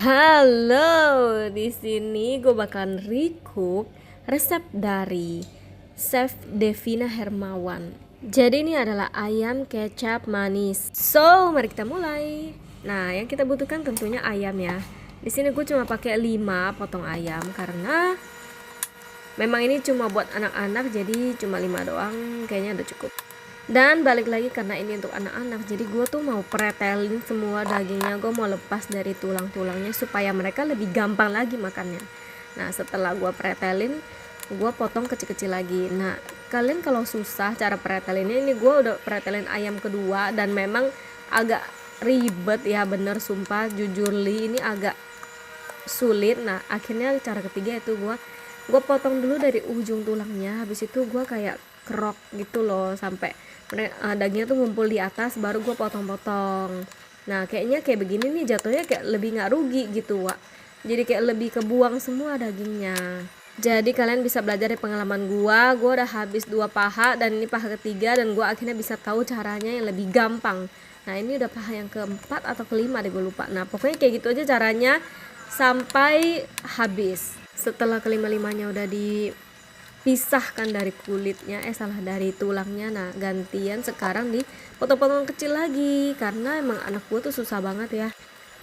Halo, di sini gue bakalan recook resep dari Chef Devina Hermawan. Jadi ini adalah ayam kecap manis. So, mari kita mulai. Nah, yang kita butuhkan tentunya ayam ya. Di sini gue cuma pakai 5 potong ayam karena memang ini cuma buat anak-anak, jadi cuma 5 doang kayaknya udah cukup. Dan balik lagi karena ini untuk anak-anak, jadi gue tuh mau pretelin semua dagingnya, gue mau lepas dari tulang-tulangnya supaya mereka lebih gampang lagi makannya. Nah setelah gue pretelin, gue potong kecil-kecil lagi. Nah kalian kalau susah cara pretelinnya, ini gue udah pretelin ayam kedua dan memang agak ribet ya, bener sumpah jujur li, ini agak sulit. Nah akhirnya cara ketiga itu gue potong dulu dari ujung tulangnya, habis itu gue kayak kerok gitu loh sampai dagingnya tuh ngumpul di atas, baru gue potong-potong. Nah kayaknya kayak begini nih jatuhnya kayak lebih nggak rugi gitu Wak, jadi kayak lebih kebuang semua dagingnya. Jadi kalian bisa belajar dari pengalaman gue udah habis 2 paha dan ini paha ketiga, dan gue akhirnya bisa tahu caranya yang lebih gampang. Nah ini udah paha yang keempat atau kelima deh, gue lupa. Nah pokoknya kayak gitu aja caranya sampai habis. Setelah kelima-limanya udah dipisahkan dari kulitnya, dari tulangnya. Nah gantian sekarang dipotong-potong kecil lagi, karena emang anak gue tuh susah banget ya,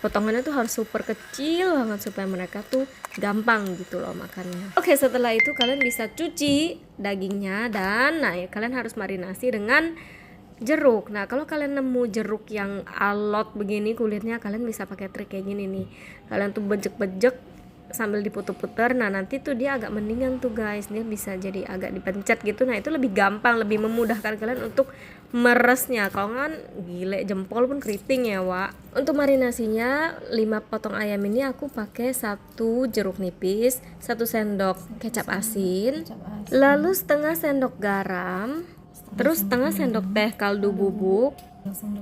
potongannya tuh harus super kecil banget supaya mereka tuh gampang gitu loh makannya. Oke, setelah itu kalian bisa cuci dagingnya, dan nah ya kalian harus marinasi dengan jeruk. Nah kalau kalian nemu jeruk yang alot begini kulitnya, kalian bisa pakai trik kayak gini nih, kalian tuh bejek-bejek sambil diputer-puter. Nah nanti tuh dia agak mendingan tuh guys, dia bisa jadi agak dipencet gitu. Nah itu lebih gampang, lebih memudahkan kalian untuk meresnya. Kalau kan gile jempol pun keriting ya Wak. Untuk marinasinya 5 potong ayam ini aku pakai 1 jeruk nipis, 1 sendok kecap asin, lalu setengah sendok garam, terus setengah sendok teh kaldu bubuk,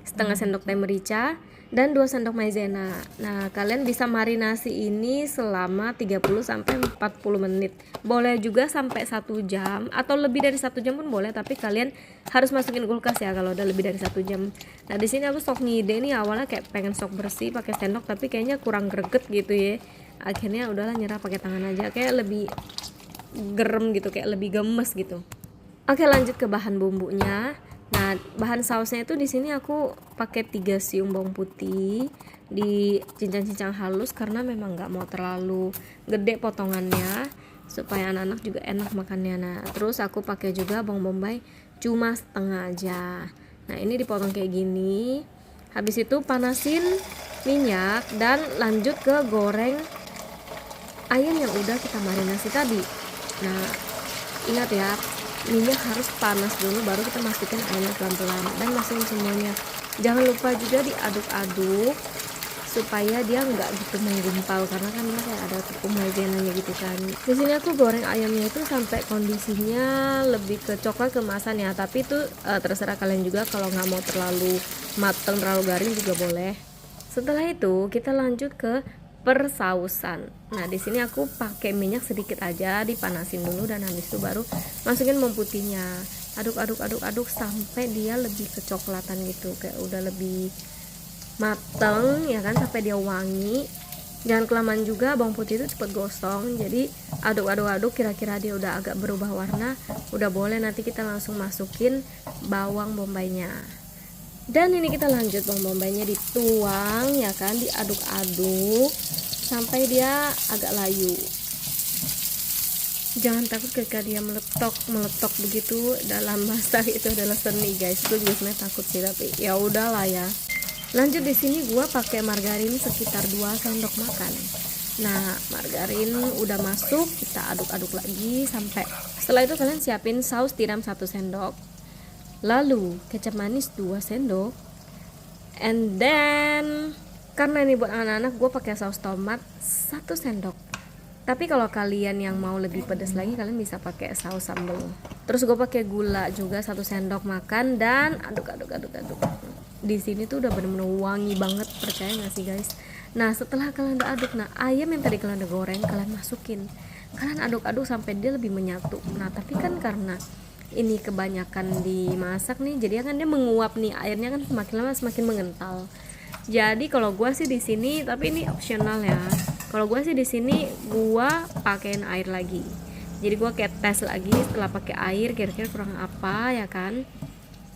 setengah sendok teh merica, dan 2 sendok maizena. Nah kalian bisa marinasi ini selama 30-40 menit, boleh juga sampai 1 jam atau lebih dari 1 jam pun boleh, tapi kalian harus masukin kulkas ya kalau udah lebih dari 1 jam. Nah di sini aku sok ngide nih, awalnya kayak pengen sok bersih pakai sendok, tapi kayaknya kurang greget gitu ya, akhirnya udahlah nyerah pakai tangan aja, kayak lebih gerem gitu, kayak lebih gemes gitu. Oke, lanjut ke bahan bumbunya. Nah, bahan sausnya itu di sini aku pakai 3 siung bawang putih di cincang-cincang halus karena memang nggak mau terlalu gede potongannya supaya anak-anak juga enak makannya. Nah, terus aku pakai juga bawang bombay cuma setengah aja. Nah, ini dipotong kayak gini. Habis itu panasin minyak dan lanjut ke goreng ayam yang udah kita marinasi tadi. Nah, ingat ya, minyak harus panas dulu baru kita masukin ayamnya pelan-pelan dan masukin semuanya. Jangan lupa juga diaduk-aduk supaya dia nggak gitu menggumpal, karena kan dia kayak ada tepung maizenanya gitu kan. Di sini aku goreng ayamnya itu sampai kondisinya lebih ke coklat keemasan ya, tapi itu terserah kalian juga, kalau nggak mau terlalu mateng terlalu garing juga boleh. Setelah itu kita lanjut ke persausan. Nah di sini aku pakai minyak sedikit aja, dipanasin dulu, dan habis itu baru masukin bawang putihnya. Aduk sampai dia lebih kecoklatan gitu, kayak udah lebih mateng ya kan, sampai dia wangi. Jangan kelamaan juga, bawang putih itu cepet gosong, jadi aduk kira-kira dia udah agak berubah warna, udah boleh nanti kita langsung masukin bawang bombaynya. Dan ini kita lanjut, bawang bombaynya dituang ya kan, diaduk-aduk sampai dia agak layu. Jangan takut ketika dia meletok begitu, dalam masak itu adalah seni guys. Gue juga sebenarnya takut sih, tapi ya udahlah ya. Lanjut di sini gue pakai margarin sekitar 2 sendok makan. Nah margarin udah masuk, kita aduk-aduk lagi sampai setelah itu kalian siapin saus tiram 1 sendok, lalu kecap manis 2 sendok, and then karena ini buat anak-anak gue pakai saus tomat 1 sendok. Tapi kalau kalian yang mau lebih pedas lagi, kalian bisa pakai saus sambal. Terus gue pakai gula juga 1 sendok makan, dan aduk. Di sini tuh udah bener-bener wangi banget, percaya nggak sih guys. Nah setelah kalian udah aduk, nah ayam yang tadi kalian udah goreng kalian masukin, kalian aduk-aduk sampai dia lebih menyatu. Nah tapi kan karena ini kebanyakan dimasak nih, jadi kan dia menguap nih, airnya kan semakin lama semakin mengental. Jadi kalau gua sih di sini, tapi ini opsional ya. Kalau gua sih di sini gua pakein air lagi. Jadi gua kayak tes lagi setelah pakai air kira-kira kurang apa ya kan.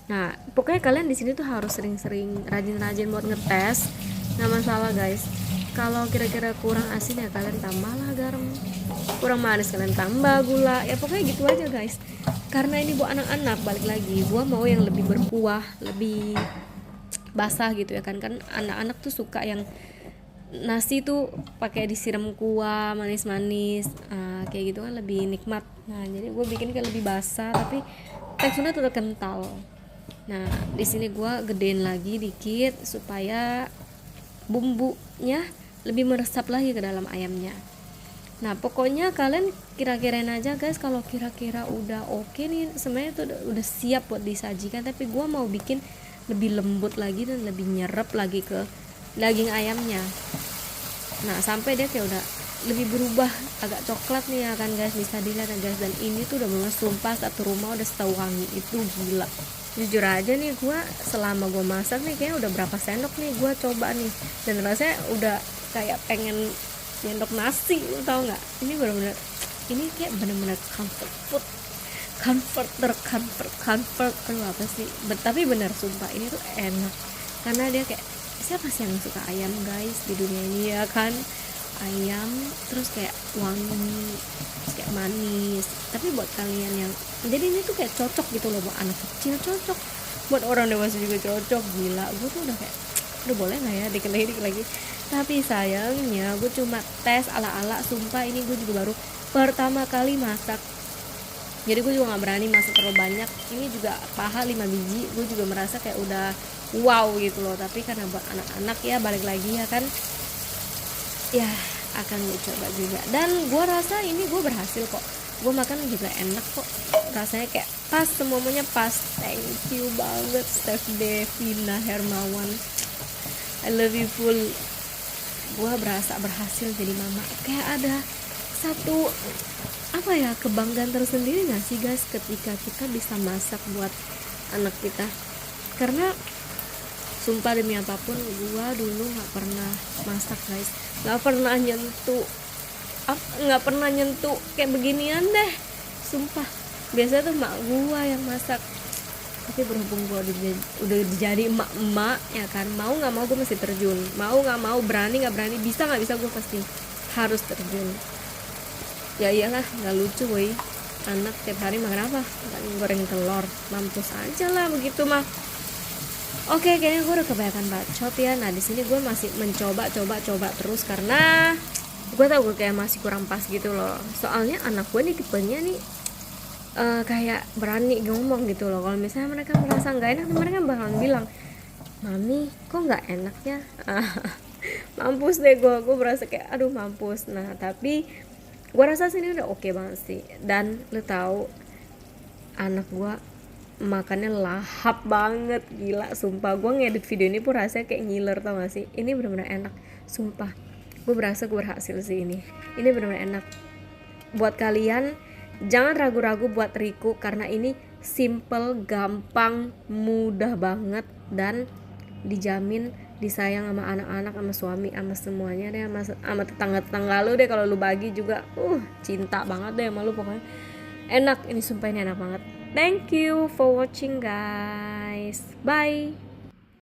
Nah, pokoknya kalian di sini tuh harus sering-sering rajin-rajin buat ngetes. Nggak masalah guys. Kalau kira-kira kurang asin ya kalian tambahlah garam. Kurang manis kalian tambah gula. Ya pokoknya gitu aja guys. Karena ini buat anak-anak, balik lagi. Gua mau yang lebih berkuah, lebih basah gitu ya kan. Kan anak-anak tuh suka yang nasi tuh pakai disiram kuah manis-manis, kayak gitu kan lebih nikmat. Nah, jadi gue bikin kayak lebih basah tapi teksturnya tetap kental. Nah, di sini gue gedein lagi dikit supaya bumbunya lebih meresap lagi ke dalam ayamnya. Nah, pokoknya kalian kira-kirain aja guys, kalau kira-kira udah oke nih, sebenarnya itu udah siap buat disajikan, tapi gue mau bikin lebih lembut lagi dan lebih nyerap lagi ke daging ayamnya. Nah, sampai dia kayak udah lebih berubah agak coklat nih ya kan guys, bisa dilihat ya guys. Dan ini tuh udah bener sumpah satu rumah udah sewangi itu, gila. Jujur aja nih, gue selama gue masak nih kayaknya udah berapa sendok nih gue coba nih, dan rasanya udah kayak pengen nyendok nasi, lu tau nggak? Ini bener-bener, ini kayak bener-bener comfort food, comfort aduh apa sih, tapi bener sumpah ini tuh enak karena dia kayak, siapa sih yang suka ayam guys di dunia ini ya kan, ayam terus kayak wangi, terus kayak manis. Tapi buat kalian yang, jadi ini tuh kayak cocok gitu loh buat anak kecil, cocok buat orang dewasa juga cocok. Gila, gue tuh udah kayak, udah boleh nggak ya dikit lagi. Tapi sayangnya gue cuma tes ala-ala, sumpah ini gue juga baru pertama kali masak, jadi gue juga nggak berani masak terlalu banyak. Ini juga paha 5 biji, gue juga merasa kayak udah wow gitu loh. Tapi karena buat anak-anak ya, balik lagi ya kan, ya akan gue coba juga. Dan gue rasa ini gue berhasil kok, gue makan juga enak kok, rasanya kayak pas, semuanya pas. Thank you banget Chef Devina Hermawan, I love you full. Gue berasa berhasil jadi mama, kayak ada satu apa ya, kebanggaan tersendiri gak sih guys ketika kita bisa masak buat anak kita. Karena sumpah demi apapun, gue dulu gak pernah masak guys, gak pernah nyentuh kayak beginian deh, sumpah. Biasanya tuh mak gue yang masak, tapi berhubung gue udah jadi emak-emak ya kan, mau gak mau gue mesti terjun, mau gak mau, berani gak berani, bisa gak bisa, gue pasti harus terjun. Ya iyalah, nggak lucu woy, anak tiap hari makan apa? Makan goreng telur, mampus aja lah begitu mah. Oke, kayaknya gue udah kebanyakan bacot ya. Nah, di sini gue masih mencoba terus karena gue tau gue kayak masih kurang pas gitu loh. Soalnya anak gue nih tipenya nih kayak berani ngomong gitu loh. Kalau misalnya mereka merasa nggak enak, mereka bakalan bilang, mami kok nggak enak ya. Mampus deh gue berasa kayak aduh mampus. Nah, tapi gue rasa sini udah oke banget sih. Dan lo tahu anak gue makannya lahap banget, gila sumpah. Gue ngedit video ini pun rasanya kayak ngiler, tau gak sih. Ini bener-bener enak sumpah. Gue berasa gue berhasil sih ini bener-bener enak. Buat kalian jangan ragu-ragu buat recook, karena ini simple, gampang, mudah banget, dan dijamin disayang sama anak-anak, sama suami, sama semuanya deh, sama tetangga-tetangga lu deh. Kalau lu bagi juga cinta banget deh sama lu, pokoknya enak. Ini sumpah ini enak banget. Thank you for watching guys, bye.